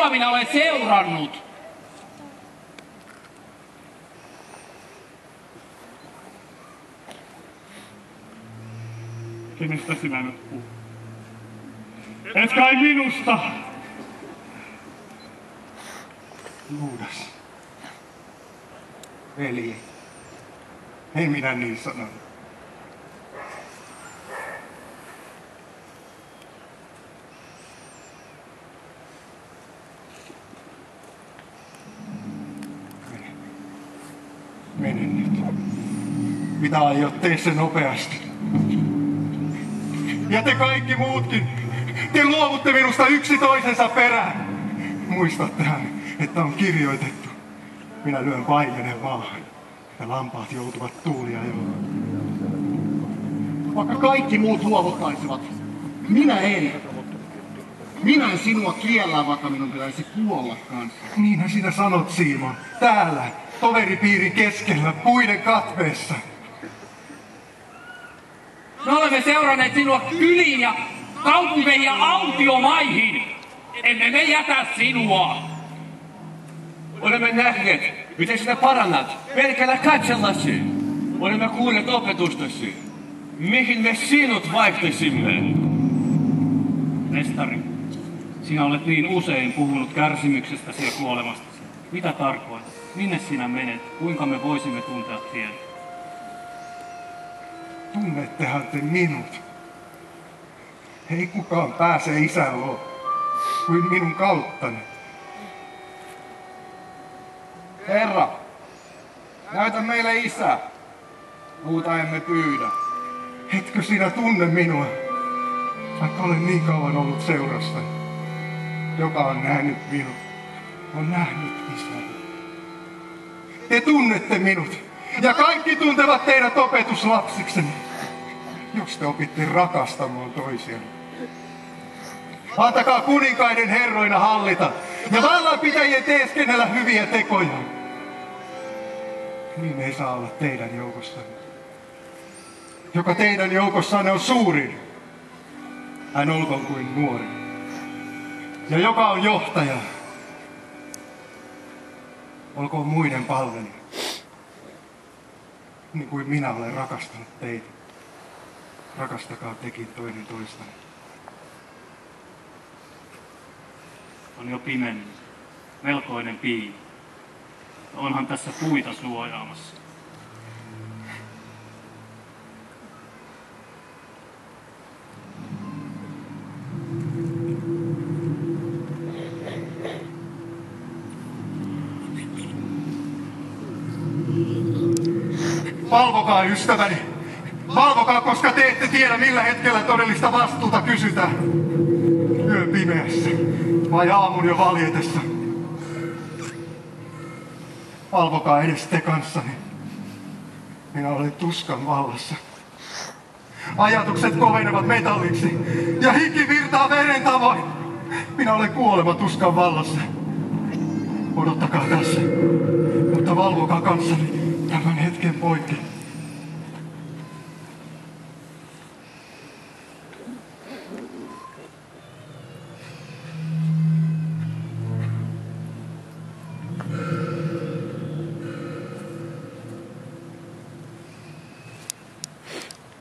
Sinua minä olen seurannut. Kenestä sinä nyt puhut? Et kai minusta? Juudas. Veli. Ei minä niin sanonut. Mene nyt. Mitä aiot, tee se nopeasti. Ja te kaikki muutkin, te luovutte minusta yksi toisensa perään. Muistattehan, että on kirjoitettu. Minä lyön paimenen maahan ja lampaat joutuvat tuulia joon. Vaikka kaikki muut luovuttaisivat, minä en. Minä en sinua kiellä, vaikka minun pitäisi kuolla kanssa. Niinhän sinä sanot, Simon. Täällä, toveripiirin keskellä, puiden katveessa. Me olemme seuranneet sinua kyliin ja kaupunkeihin ja autiomaihin. Emme me jätä sinua. Olemme nähneet, miten sinä parannat pelkällä katsellasi. Olemme kuulleet opetustasi. Mihin me sinut vaihtaisimme? Mestari, sinä olet niin usein puhunut kärsimyksestäsi ja kuolemastasi. Mitä tarkoin? Minne sinä menet? Kuinka me voisimme tuntea tien? Tunnettehan te minut. Ei kukaan pääse isän luo kuin minun kauttani. Herra, näytä meille isä. Muuta emme pyydä. Etkö sinä tunne minua, vaikka olen niin kauan ollut seurastani? Joka on nähnyt minut, on nähnyt isäni. Te tunnette minut, ja kaikki tuntevat teidät opetuslapsikseni, jos te opitte rakastamaan toisiaan. Antakaa kuninkaiden herroina hallita, ja vallanpitäjien teeskennellä hyviä tekoja. Niin ei saa olla teidän joukossanne. Joka teidän joukossanne on suurin, hän olkoon kuin nuori. Ja joka on johtaja, olkoon muiden palvelija. Niin kuin minä olen rakastanut teitä. Rakastakaa tekin toinen toistanne. On jo pimennyt. Melkoinen piili. Onhan tässä puita suojaamassa. Valvokaa, ystäväni. Valvokaa, koska te ette tiedä, millä hetkellä todellista vastuuta kysytään. Yön pimeässä vai aamun jo valjetessa. Valvokaa edes te kanssani. Minä olen tuskan vallassa. Ajatukset kovenevat metalliksi ja hiki virtaa veren tavoin. Minä olen kuolema tuskan vallassa. Odottakaa tässä, mutta valvokaa kanssani tämän hetken poikki.